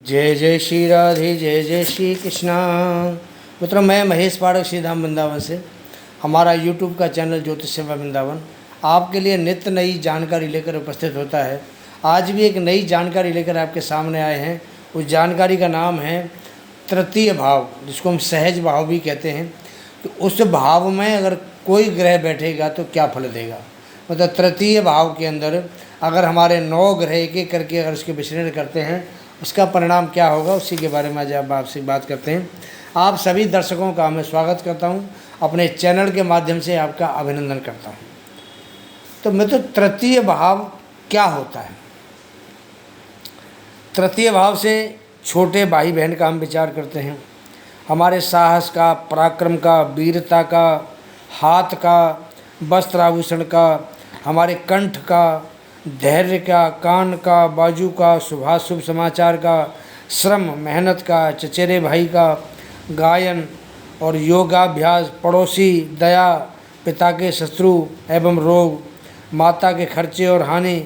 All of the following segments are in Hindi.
जय जय श्री राधे, जय जय श्री कृष्णा। मित्रों, मैं महेश पाठक श्री धाम वृंदावन से। हमारा यूट्यूब का चैनल ज्योतिष सेवा वृंदावन आपके लिए नित्य नई जानकारी लेकर उपस्थित होता है। आज भी एक नई जानकारी लेकर आपके सामने आए हैं। उस जानकारी का नाम है तृतीय भाव, जिसको हम सहज भाव भी कहते हैं। तो उस भाव में अगर कोई ग्रह बैठेगा तो क्या फल देगा। मतलब तृतीय भाव के अंदर अगर हमारे 9 ग्रह एक एक करके अगर उसके विश्लेषण करते हैं, उसका परिणाम क्या होगा, उसी के बारे में आज आपसे बात करते हैं। आप सभी दर्शकों का मैं स्वागत करता हूं, अपने चैनल के माध्यम से आपका अभिनंदन करता हूं। तो मित्रों, तृतीय भाव क्या होता है। तृतीय भाव से छोटे भाई बहन का हम विचार करते हैं। हमारे साहस का, पराक्रम का, वीरता का, हाथ का, वस्त्र आभूषण का, हमारे कंठ का, धैर्य का, कान का, बाजू का, शुभाशुभ समाचार का, श्रम मेहनत का, चचेरे भाई का, गायन और योगाभ्यास, पड़ोसी दया, पिता के शत्रु एवं रोग, माता के खर्चे और हानि,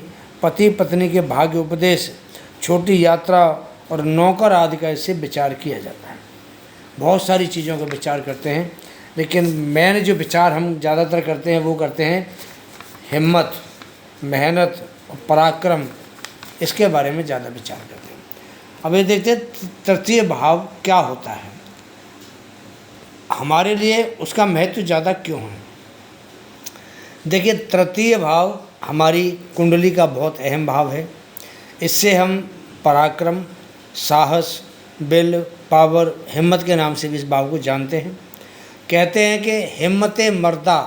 पति पत्नी के भाग्य उपदेश, छोटी यात्रा और नौकर आदि का इससे विचार किया जाता है। बहुत सारी चीज़ों का विचार करते हैं, लेकिन मेन जो विचार हम ज़्यादातर करते हैं वो करते हैं हिम्मत, मेहनत और पराक्रम, इसके बारे में ज़्यादा विचार करते हैं। अब ये देखते हैं तृतीय भाव क्या होता है, हमारे लिए उसका महत्व ज़्यादा क्यों है। देखिए, तृतीय भाव हमारी कुंडली का बहुत अहम भाव है। इससे हम पराक्रम, साहस, विल पावर, हिम्मत के नाम से भी इस भाव को जानते हैं। कहते हैं कि हिम्मत मर्दा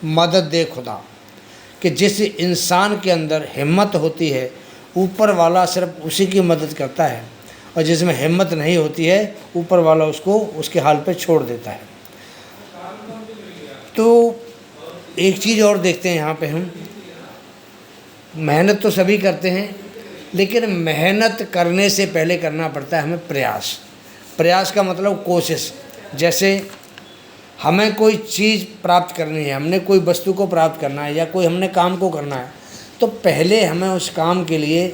मदद दे खुदा, कि जिस इंसान के अंदर हिम्मत होती है ऊपर वाला सिर्फ उसी की मदद करता है, और जिसमें हिम्मत नहीं होती है ऊपर वाला उसको उसके हाल पे छोड़ देता है। तो एक चीज़ और देखते हैं यहाँ पे हम, मेहनत तो सभी करते हैं, लेकिन मेहनत करने से पहले करना पड़ता है हमें प्रयास। प्रयास का मतलब कोशिश। जैसे हमें कोई चीज़ प्राप्त करनी है, हमने कोई वस्तु को प्राप्त करना है या कोई हमने काम को करना है, तो पहले हमें उस काम के लिए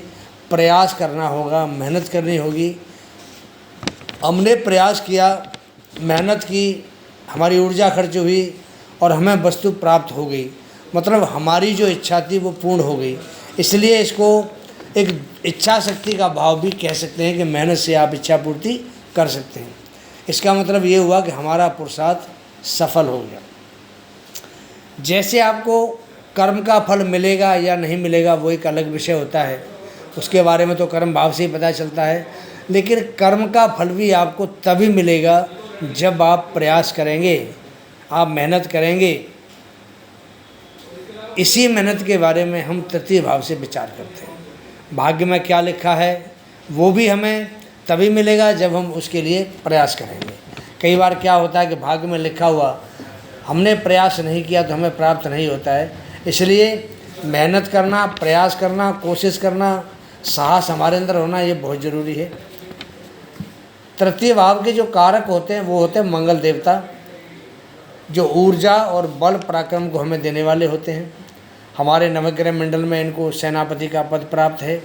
प्रयास करना होगा, मेहनत करनी होगी। हमने प्रयास किया, मेहनत की, हमारी ऊर्जा खर्च हुई और हमें वस्तु प्राप्त हो गई, मतलब हमारी जो इच्छा थी वो पूर्ण हो गई। इसलिए इसको एक इच्छा शक्ति का भाव भी कह सकते हैं कि मेहनत से आप इच्छा पूर्ति कर सकते हैं। इसका मतलब ये हुआ कि हमारा पुरुषार्थ सफल हो गया। जैसे आपको कर्म का फल मिलेगा या नहीं मिलेगा वो एक अलग विषय होता है, उसके बारे में तो कर्म भाव से ही पता चलता है। लेकिन कर्म का फल भी आपको तभी मिलेगा जब आप प्रयास करेंगे, आप मेहनत करेंगे। इसी मेहनत के बारे में हम तृतीय भाव से विचार करते हैं। भाग्य में क्या लिखा है वो भी हमें तभी मिलेगा जब हम उसके लिए प्रयास करेंगे। कई बार क्या होता है कि भाग्य में लिखा हुआ हमने प्रयास नहीं किया तो हमें प्राप्त नहीं होता है। इसलिए मेहनत करना, प्रयास करना, कोशिश करना, साहस हमारे अंदर होना, ये बहुत ज़रूरी है। तृतीय भाव के जो कारक होते हैं वो होते हैं मंगल देवता, जो ऊर्जा और बल पराक्रम को हमें देने वाले होते हैं। हमारे नवग्रह मंडल में इनको सेनापति का पद प्राप्त है,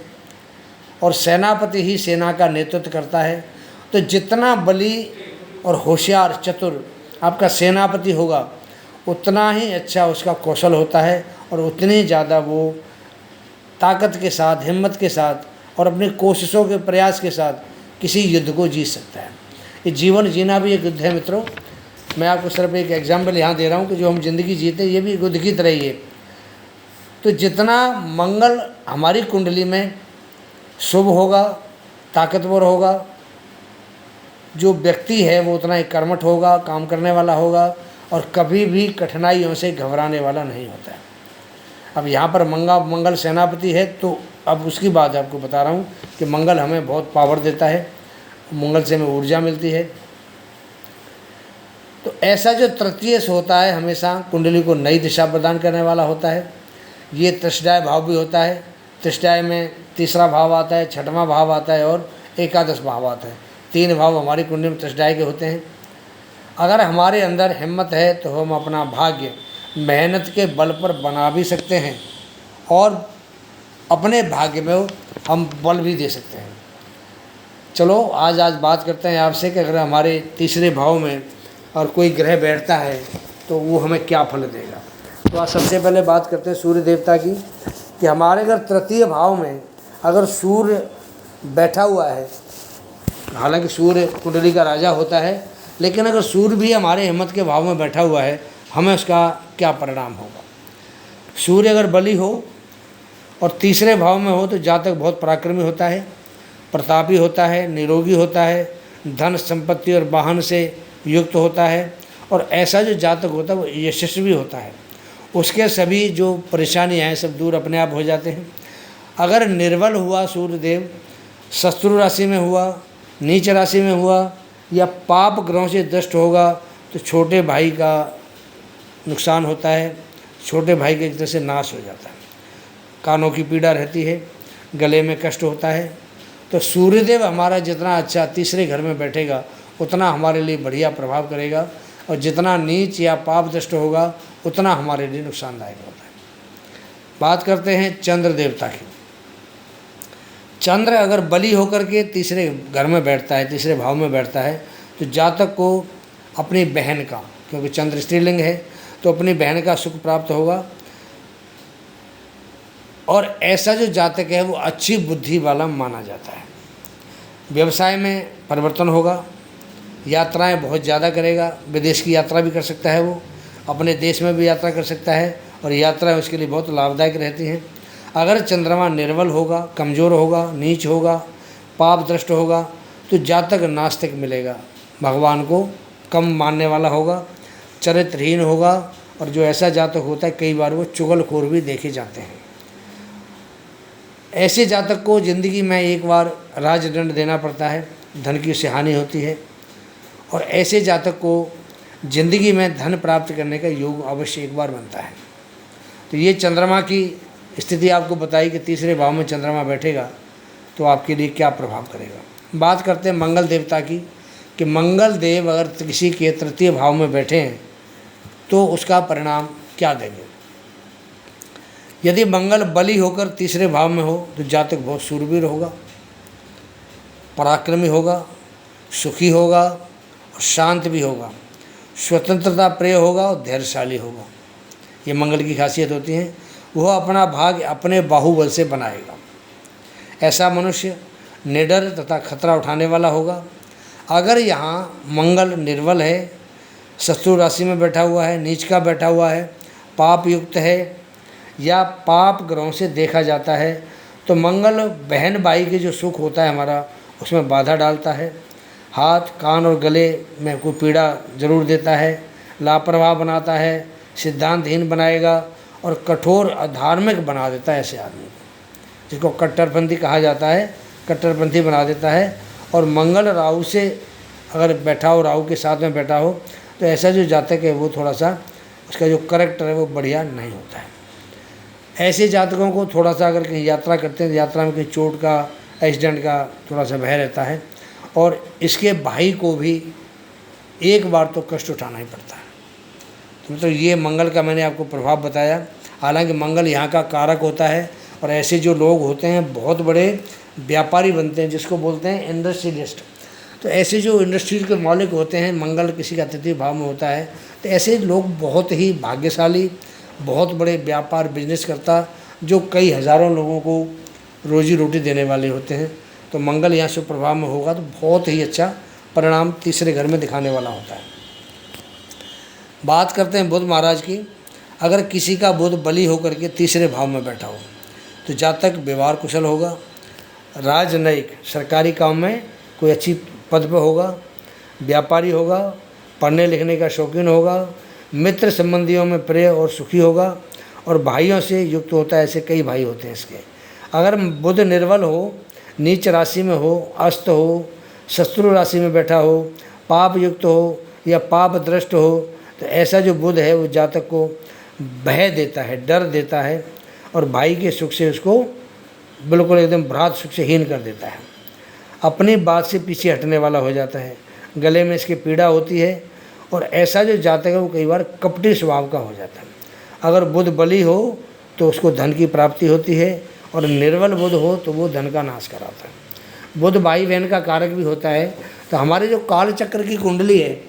और सेनापति ही सेना का नेतृत्व करता है। तो जितना बली और होशियार चतुर आपका सेनापति होगा, उतना ही अच्छा उसका कौशल होता है, और उतनी ज़्यादा वो ताकत के साथ, हिम्मत के साथ और अपनी कोशिशों के प्रयास के साथ किसी युद्ध को जीत सकता है। ये जीवन जीना भी एक युद्ध है मित्रों। मैं आपको सिर्फ एक एग्जाम्पल यहाँ दे रहा हूँ कि जो हम जिंदगी जीते ये भी युद्ध की तरह ही है। तो जितना मंगल हमारी कुंडली में शुभ होगा, ताकतवर होगा, जो व्यक्ति है वो उतना ही कर्मठ होगा, काम करने वाला होगा, और कभी भी कठिनाइयों से घबराने वाला नहीं होता है। अब यहाँ पर मंगल सेनापति है, तो अब उसकी बात आपको बता रहा हूँ कि मंगल हमें बहुत पावर देता है, मंगल से हमें ऊर्जा मिलती है। तो ऐसा जो तृतीय होता है हमेशा कुंडली को नई दिशा प्रदान करने वाला होता है। ये तृष्टाय भाव भी होता है। तृष्टाय में तीसरा भाव आता है, छठवां भाव आता है और एकादश भाव आता है। 3 भाव हमारी कुंडली में तृष्टाय के होते हैं। अगर हमारे अंदर हिम्मत है तो हम अपना भाग्य मेहनत के बल पर बना भी सकते हैं, और अपने भाग्य में हम बल भी दे सकते हैं। चलो आज बात करते हैं आपसे कि अगर हमारे तीसरे भाव में और कोई ग्रह बैठता है तो वो हमें क्या फल देगा। तो आज सबसे पहले बात करते हैं सूर्य देवता की, कि हमारे अगर तृतीय भाव में अगर सूर्य बैठा हुआ है, हालांकि सूर्य कुंडली का राजा होता है, लेकिन अगर सूर्य भी हमारे हिम्मत के भाव में बैठा हुआ है, हमें उसका क्या परिणाम होगा। सूर्य अगर बली हो और तीसरे भाव में हो तो जातक बहुत पराक्रमी होता है, प्रतापी होता है, निरोगी होता है, धन संपत्ति और वाहन से युक्त होता है, और ऐसा जो जातक होता है वो यशस्वी होता है। उसके सभी जो परेशानियाँ हैं सब दूर अपने आप हो जाते हैं। अगर निर्बल हुआ सूर्यदेव, शत्रु राशि में हुआ, नीच राशि में हुआ, या पाप ग्रहों से दष्ट होगा तो छोटे भाई का नुकसान होता है, छोटे भाई के एक तरह से नाश हो जाता है, कानों की पीड़ा रहती है, गले में कष्ट होता है। तो सूर्यदेव हमारा जितना अच्छा तीसरे घर में बैठेगा उतना हमारे लिए बढ़िया प्रभाव करेगा, और जितना नीच या पाप दृष्ट होगा उतना हमारे लिए नुकसानदायक होता है। बात करते हैं चंद्र देवता की। चंद्र अगर बली होकर के तीसरे घर में बैठता है, तीसरे भाव में बैठता है, तो जातक को अपनी बहन का, क्योंकि चंद्र स्त्रीलिंग है, तो अपनी बहन का सुख प्राप्त होगा। और ऐसा जो जातक है वो अच्छी बुद्धि वाला माना जाता है। व्यवसाय में परिवर्तन होगा, यात्राएं बहुत ज़्यादा करेगा, विदेश की यात्रा भी कर सकता है, वो अपने देश में भी यात्रा कर सकता है, और यात्राएं उसके लिए बहुत लाभदायक रहती हैं। अगर चंद्रमा निर्बल होगा, कमज़ोर होगा, नीच होगा, पाप दृष्ट होगा, तो जातक नास्तिक मिलेगा, भगवान को कम मानने वाला होगा, चरित्रहीन होगा, और जो ऐसा जातक होता है कई बार वो चुगलखोर भी देखे जाते हैं। ऐसे जातक को ज़िंदगी में एक बार राजदंड देना पड़ता है, धन की उससे हानि होती है, और ऐसे जातक को ज़िंदगी में धन प्राप्त करने का योग अवश्य एक बार बनता है। तो ये चंद्रमा की स्थिति आपको बताई कि तीसरे भाव में चंद्रमा बैठेगा तो आपके लिए क्या प्रभाव करेगा। बात करते हैं मंगल देवता की, कि मंगल देव अगर किसी के तृतीय भाव में बैठे हैं तो उसका परिणाम क्या देंगे। यदि मंगल बली होकर तीसरे भाव में हो तो जातक बहुत शूरवीर होगा, पराक्रमी होगा, सुखी होगा और शांत भी होगा, स्वतंत्रता प्रिय होगा और धैर्यशाली होगा। ये मंगल की खासियत होती है। वह अपना भाग्य अपने बाहुबल से बनाएगा। ऐसा मनुष्य निडर तथा खतरा उठाने वाला होगा। अगर यहाँ मंगल निर्बल है, शत्रु राशि में बैठा हुआ है, नीच का बैठा हुआ है, पाप युक्त है, या पाप ग्रहों से देखा जाता है, तो मंगल बहन भाई के जो सुख होता है हमारा उसमें बाधा डालता है। हाथ, कान और गले में कोई पीड़ा जरूर देता है, लापरवाह बनाता है, सिद्धांतहीन बनाएगा और कठोर अधार्मिक बना देता है ऐसे आदमी को, जिसको कट्टरपंथी कहा जाता है, कट्टरपंथी बना देता है। और मंगल राहु से अगर बैठा हो, राहु के साथ में बैठा हो, तो ऐसा जो जातक है वो थोड़ा सा उसका जो करैक्टर है वो बढ़िया नहीं होता है। ऐसे जातकों को थोड़ा सा अगर कहीं यात्रा करते हैं तो यात्रा में कहीं चोट का, एक्सीडेंट का थोड़ा सा भय रहता है, और इसके भाई को भी एक बार तो कष्ट उठाना ही पड़ता है। तो मतलब ये मंगल का मैंने आपको प्रभाव बताया। हालांकि मंगल यहाँ का कारक होता है, और ऐसे जो लोग होते हैं बहुत बड़े व्यापारी बनते हैं, जिसको बोलते हैं इंडस्ट्रियलिस्ट। तो ऐसे जो इंडस्ट्री के मालिक होते हैं, मंगल किसी का तृतीय भाव में होता है, तो ऐसे लोग बहुत ही भाग्यशाली, बहुत बड़े व्यापार बिजनेस करता, जो कई हज़ारों लोगों को रोजी रोटी देने वाले होते हैं। तो मंगल यहाँ से प्रभाव में होगा तो बहुत ही अच्छा परिणाम तीसरे घर में दिखाने वाला होता है। बात करते हैं बुध महाराज की। अगर किसी का बुध बली होकर के तीसरे भाव में बैठा हो तो जातक व्यवहार कुशल होगा, राजनयिक सरकारी काम में कोई अच्छी पद पर होगा, व्यापारी होगा, पढ़ने लिखने का शौकीन होगा, मित्र संबंधियों में प्रिय और सुखी होगा, और भाइयों से युक्त होता है। ऐसे कई भाई होते हैं इसके। अगर बुध निर्बल हो, नीच राशि में हो, अस्त हो, शत्रु राशि में बैठा हो, पाप युक्त हो या पाप दृष्ट हो, तो ऐसा जो बुध है वो जातक को भय देता है, डर देता है, और भाई के सुख से उसको बिल्कुल एकदम भ्रात सुख से हीन कर देता है। अपनी बात से पीछे हटने वाला हो जाता है, गले में इसकी पीड़ा होती है, और ऐसा जो जातक है वो कई बार कपटी स्वभाव का हो जाता है। अगर बुध बली हो तो उसको धन की प्राप्ति होती है, और निर्बल बुध हो तो वो धन का नाश कराता है। बुध भाई बहन का कारक भी होता है। तो हमारे जो काल चक्र की कुंडली है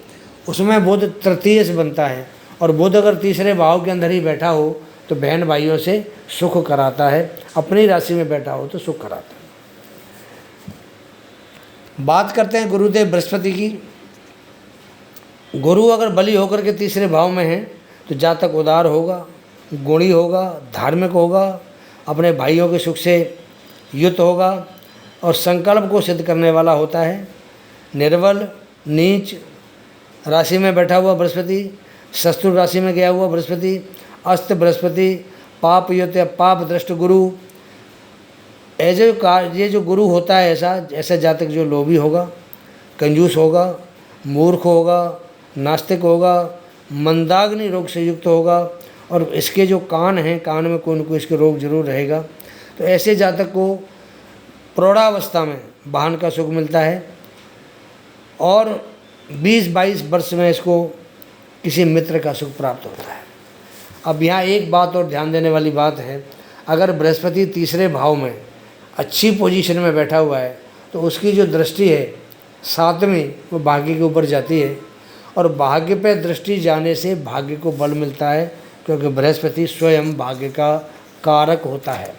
उसमें बुध तृतीय से बनता है, और बुध अगर तीसरे भाव के अंदर ही बैठा हो तो बहन भाइयों से सुख कराता है, अपनी राशि में बैठा हो तो सुख कराता है। बात करते हैं गुरुदेव बृहस्पति की। गुरु अगर बली होकर के तीसरे भाव में है तो जातक उदार होगा, गुणी होगा, धार्मिक होगा, अपने भाइयों के सुख से युक्त होगा और संकल्प को सिद्ध करने वाला होता है। निर्बल, नीच राशि में बैठा हुआ बृहस्पति, शत्रु राशि में गया हुआ बृहस्पति, अस्त बृहस्पति, पाप युक्त या पाप दृष्ट गुरु, ये जो गुरु होता है ऐसा जातक जो लोभी होगा, कंजूस होगा, मूर्ख होगा, नास्तिक होगा, मंदाग्नि रोग से युक्त होगा, और इसके जो कान हैं, कान में कोई न कोई इसके रोग जरूर रहेगा। तो ऐसे जातक को प्रौढ़ावस्था में वाहन का सुख मिलता है, और 20-22 वर्ष में इसको किसी मित्र का सुख प्राप्त होता है। अब यहाँ एक बात और ध्यान देने वाली बात है, अगर बृहस्पति तीसरे भाव में अच्छी पोजीशन में बैठा हुआ है तो उसकी जो दृष्टि है 7वीं वो भाग्य के ऊपर जाती है, और भाग्य पे दृष्टि जाने से भाग्य को बल मिलता है, क्योंकि बृहस्पति स्वयं भाग्य का कारक होता है।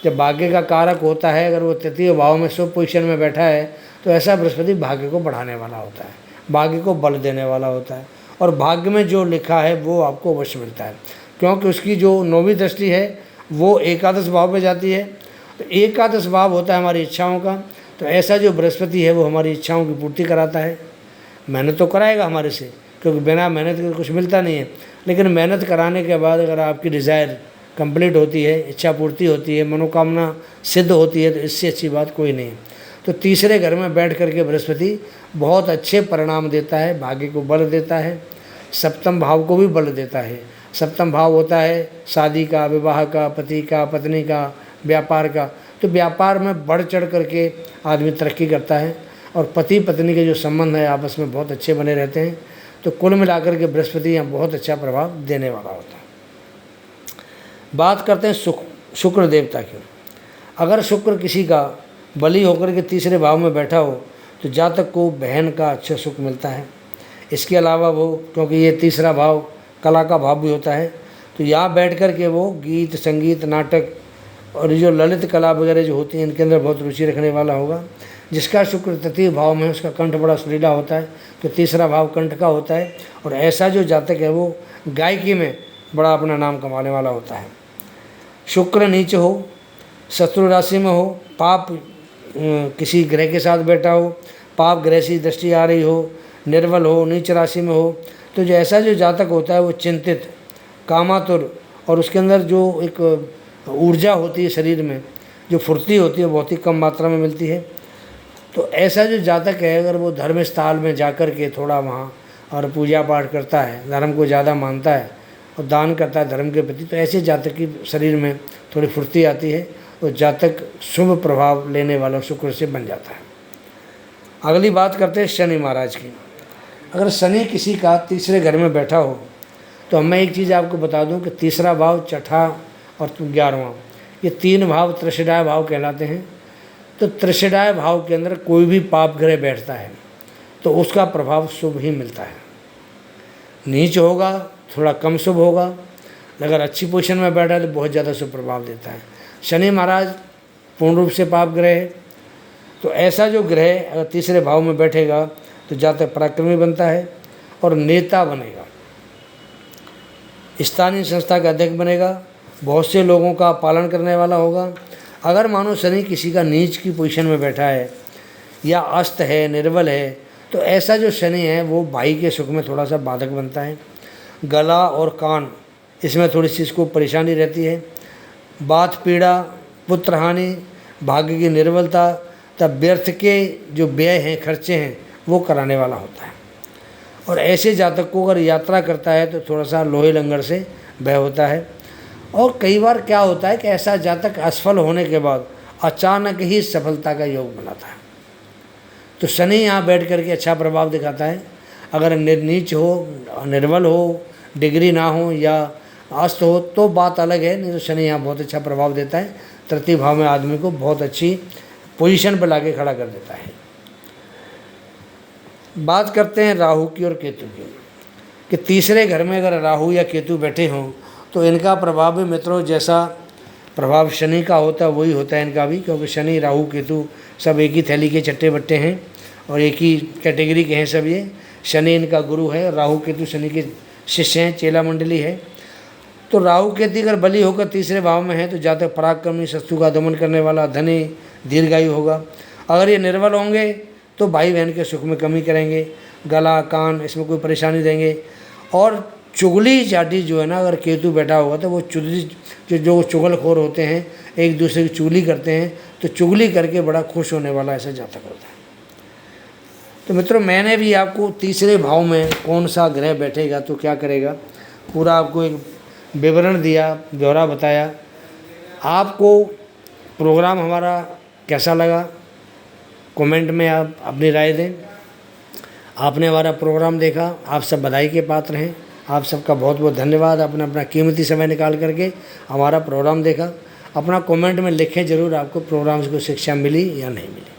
जब भाग्य का कारक होता है, अगर वो तृतीय भाव में शुभ पोजीशन में बैठा है तो ऐसा बृहस्पति भाग्य को बढ़ाने वाला होता है, भाग्य को बल देने वाला होता है, और भाग्य में जो लिखा है वो आपको अवश्य मिलता है, क्योंकि उसकी जो 9वीं दृष्टि है वो एकादश भाव में जाती है। तो एकादश भाव होता है हमारी इच्छाओं का। तो ऐसा जो बृहस्पति है वो हमारी इच्छाओं की पूर्ति कराता है। मेहनत तो कराएगा हमारे से, क्योंकि बिना मेहनत के कुछ मिलता नहीं है, लेकिन मेहनत कराने के बाद अगर आपकी डिज़ायर कंप्लीट होती है, इच्छा पूर्ति होती है, मनोकामना सिद्ध होती है, तो इससे अच्छी बात कोई नहीं है। तो तीसरे घर में बैठ करके बृहस्पति बहुत अच्छे परिणाम देता है, भाग्य को बल देता है, सप्तम भाव को भी बल देता है। सप्तम भाव होता है शादी का, विवाह का, पति का, पत्नी का, व्यापार का। तो व्यापार में बढ़ चढ़ करके आदमी तरक्की करता है, और पति पत्नी के जो संबंध है आपस में बहुत अच्छे बने रहते हैं। तो कुल मिलाकर के बृहस्पति यहाँ बहुत अच्छा प्रभाव देने वाला होता है। बात करते हैं शुक्र देवता की। अगर शुक्र किसी का बली होकर के तीसरे भाव में बैठा हो तो जातक को बहन का अच्छा सुख मिलता है। इसके अलावा वो, क्योंकि ये तीसरा भाव कला का भाव भी होता है, तो यहाँ बैठ कर के वो गीत, संगीत, नाटक और जो ललित कला वगैरह जो होती हैं इनके अंदर बहुत रुचि रखने वाला होगा। जिसका शुक्र तृतीय भाव में उसका कंठ बड़ा सुरीला होता है, तो तीसरा भाव कंठ का होता है, और ऐसा जो जातक है वो गायकी में बड़ा अपना नाम कमाने वाला होता है। शुक्र नीच हो, शत्रु राशि में हो, पाप किसी ग्रह के साथ बैठा हो, पाप ग्रह से दृष्टि आ रही हो, निर्बल हो, नीच राशि में हो, तो जो ऐसा जो जातक होता है वो चिंतित, कामातुर, और उसके अंदर जो एक ऊर्जा होती है शरीर में, जो फुर्ती होती है बहुत ही कम मात्रा में मिलती है। तो ऐसा जो जातक है अगर वो धर्म स्थल में जाकर के थोड़ा वहाँ और पूजा पाठ करता है, धर्म को ज़्यादा मानता है और दान करता है धर्म के प्रति, तो ऐसे जातक की शरीर में थोड़ी फुर्ती आती है और जातक शुभ प्रभाव लेने वाला शुक्र से बन जाता है। अगली बात करते हैं शनि महाराज की। अगर शनि किसी का तीसरे घर में बैठा हो तो मैं एक चीज़ आपको बता दूं कि तीसरा भाव, छठा और 11वां, ये 3 भाव त्रिशिडाय भाव कहलाते हैं। तो त्रिशिडाय भाव के अंदर कोई भी पाप ग्रह बैठता है तो उसका प्रभाव शुभ ही मिलता है। नीच होगा थोड़ा कम शुभ होगा, अगर अच्छी पोजीशन में बैठा है तो बहुत ज़्यादा शुभ प्रभाव देता है। शनि महाराज पूर्ण रूप से पाप ग्रह है, तो ऐसा जो ग्रह अगर तीसरे भाव में बैठेगा तो जातक पराक्रमी बनता है और नेता बनेगा, स्थानीय संस्था का अध्यक्ष बनेगा, बहुत से लोगों का पालन करने वाला होगा। अगर मानो शनि किसी का नीच की पोजीशन में बैठा है या अस्त है, निर्बल है, तो ऐसा जो शनि है वो भाई के सुख में थोड़ा सा बाधक बनता है। गला और कान इसमें थोड़ी सी इसको परेशानी रहती है। बात पीड़ा, पुत्र हानि, भाग्य की निर्बलता, तब व्यर्थ के जो व्यय हैं, खर्चे हैं, वो कराने वाला होता है। और ऐसे जातक को अगर यात्रा करता है तो थोड़ा सा लोहे लंगर से भय होता है। और कई बार क्या होता है कि ऐसा जातक असफल होने के बाद अचानक ही सफलता का योग बनाता है। तो शनि यहाँ बैठ करके अच्छा प्रभाव दिखाता है। अगर नीच हो, निर्बल हो, डिग्री ना हो या अस्त हो तो बात अलग है, नहीं तो शनि यहाँ बहुत अच्छा प्रभाव देता है। तृतीय भाव में आदमी को बहुत अच्छी पोजीशन पर लाके खड़ा कर देता है। बात करते हैं राहु की और केतु की, कि तीसरे घर में अगर राहु या केतु बैठे हों तो इनका प्रभाव भी मित्रों जैसा प्रभाव शनि का होता है वही होता है इनका भी, क्योंकि शनि राहु केतु सब एक ही थैली के चट्टे बट्टे हैं और एक ही कैटेगरी के हैं सब। ये शनि इनका गुरु है, राहु केतु शनि के शिष्य हैं, चेला मंडली है। तो राहु केतु अगर बली होकर तीसरे भाव में है तो जातक पराक्रमी, शत्रु का दमन करने वाला, धनी, दीर्घायु होगा। अगर ये निर्बल होंगे तो भाई बहन के सुख में कमी करेंगे, गला कान इसमें कोई परेशानी देंगे। और चुगली चाटी जो है ना, अगर केतु बैठा होगा तो वो चुगली जो चुगलखोर होते हैं, एक दूसरे की चुगली करते हैं, तो चुगली करके बड़ा खुश होने वाला ऐसा जातक होता है। तो मित्रों मैंने भी आपको तीसरे भाव में कौन सा ग्रह बैठेगा तो क्या करेगा पूरा आपको एक विवरण दिया, ब्यौरा बताया। आपको प्रोग्राम हमारा कैसा लगा कमेंट में आप अपनी राय दें। आपने हमारा प्रोग्राम देखा, आप सब बधाई के पात्र हैं। आप सबका बहुत बहुत धन्यवाद, अपना अपना कीमती समय निकाल करके हमारा प्रोग्राम देखा। अपना कमेंट में लिखें ज़रूर आपको प्रोग्राम से कोई शिक्षा मिली या नहीं मिली।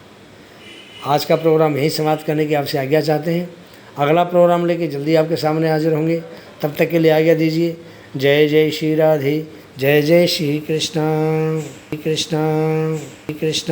आज का प्रोग्राम यहीं समाप्त करने की आपसे आज्ञा चाहते हैं। अगला प्रोग्राम लेके जल्दी आपके सामने हाजिर होंगे, तब तक के लिए आज्ञा दीजिए। जय जय श्री राधे, जय जय श्री कृष्णा, कृष्णा कृष्णा।